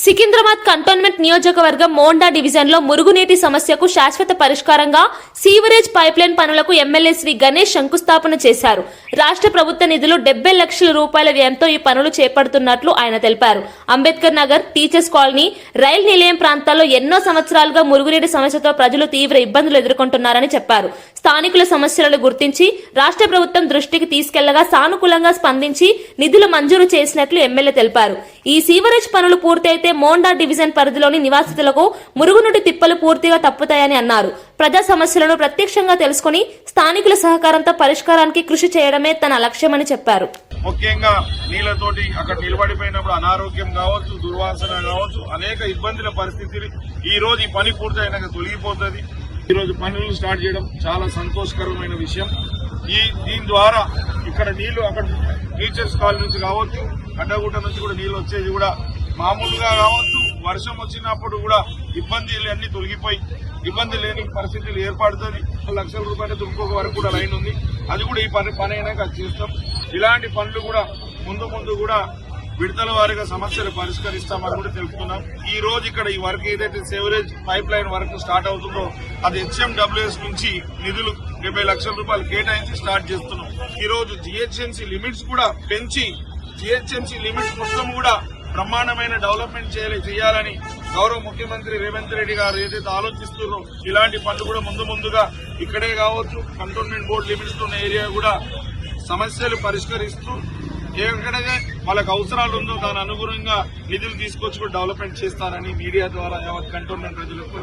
Secunderabad cantonment నియోజకవర్గం Monda division లో మురుగునీటి సమస్యకు శాశ్వత పరిష్కారంగా సీవరేజ్ పైప్లైన్ పనులకు ఎమ్మెల్యే శ్రీ గణేష్ శంకుస్థాపన చేశారు. రాష్ట్ర ప్రభుత్వ నిధులు 70 లక్షల రూపాయల వ్యయంతో ఈ పనులు చేపడుతున్నట్లు ఆయన తెలిపారు. Ambedkar Nagar, teachers colony, rail నిలయం ప్రాంతాల్లో ఎన్నో సంవత్సరాలుగా మురుగునీటి సమస్యతో ప్రజలు తీవ్ర ఇబ్బందులు ఎదుర్కొంటున్నారని చెప్పారు. స్థానికుల సమస్యలను గుర్తించి రాష్ట్ర ప్రభుత్వం దృష్టికి తీసుకెళ్లగా సానుకూలంగా స్పందించి నిధులు మంజూరు చేసినట్లు ఎమ్మెల్యే తెలిపారు. ఈ సీవరేజ్ పనులు పూర్తయితే మోండా డివిజన్ పరిధిలోని నివాసితులకు మురుగునీటి తిప్పలు పూర్తిగా తప్పుతాయని అన్నారు. ప్రజా సమస్యలను ప్రత్యక్షంగా తెలుసుకుని స్థానికుల సహకారంతో పరిష్కారానికి కృషి చేయడమే తన లక్ష్యమని చెప్పారు. ముఖ్యంగా నీళ్లతోటి అక్కడ నిలబడిపోయినప్పుడు అనారోగ్యం కావచ్చు, దుర్వాసన కావచ్చు, అనేక ఇబ్బందుల పరిస్థితులు ఈ రోజు ఈ పని పూర్తయినాక తొలగిపోతుంది. ఈ రోజు పనులు స్టార్ట్ చేయడం చాలా సంతోషకరమైన విషయం. దీని ద్వారా ఇక్కడ నీళ్లు అక్కడ టీచర్స్ కాలనీ నుంచి కావచ్చు, అడ్డగుట్ట నుంచి కూడా నీళ్లు వచ్చేది కూడా మామూలుగా కావచ్చు. వర్షం వచ్చినప్పుడు కూడా ఇబ్బందులు అన్ని తొలగిపోయి ఇబ్బంది లేని పరిస్థితులు ఏర్పడుతుంది. లక్షల రూపాయలతో ఇంకొక వరకు కూడా లైన్ ఉంది. అది కూడా ఈ పని అయినాక అది చేస్తాం. ఇలాంటి పనులు కూడా ముందు కూడా విడతల వారీగా సమస్యలు పరిష్కరిస్తామని కూడా తెలుపుతున్నాం. ఈ రోజు ఇక్కడ ఈ వర్క్ ఏదైతే sewerage pipe line work start అవుతుందో అది HMWS నుంచి నిధులు 70 లక్షల రూపాయలు కేటాయించి స్టార్ట్ చేస్తున్నాం. ఈ రోజు GHMC లిమిట్స్ కూడా పెంచి GHMC లిమిట్స్ మొత్తం కూడా బ్రహ్మాండమైన డెవలప్మెంట్ చేయాలని గౌరవ ముఖ్యమంత్రి రేవంత్ రెడ్డి గారు ఏదైతే ఆలోచిస్తున్నారో ఇలాంటి పనులు కూడా ముందుగా ఇక్కడే కావచ్చు కంటోన్మెంట్ బోర్డు లిమిట్స్ ఉన్న ఏరియా కూడా సమస్యలు పరిష్కరిస్తూ ఎక్కడైతే వాళ్ళకి అవసరాలు ఉందో దాని అనుగుణంగా నిధులు తీసుకొచ్చి కూడా డెవలప్మెంట్ చేస్తారని మీడియా ద్వారా యావత్ కంటోన్మెంట్ ప్రజలకు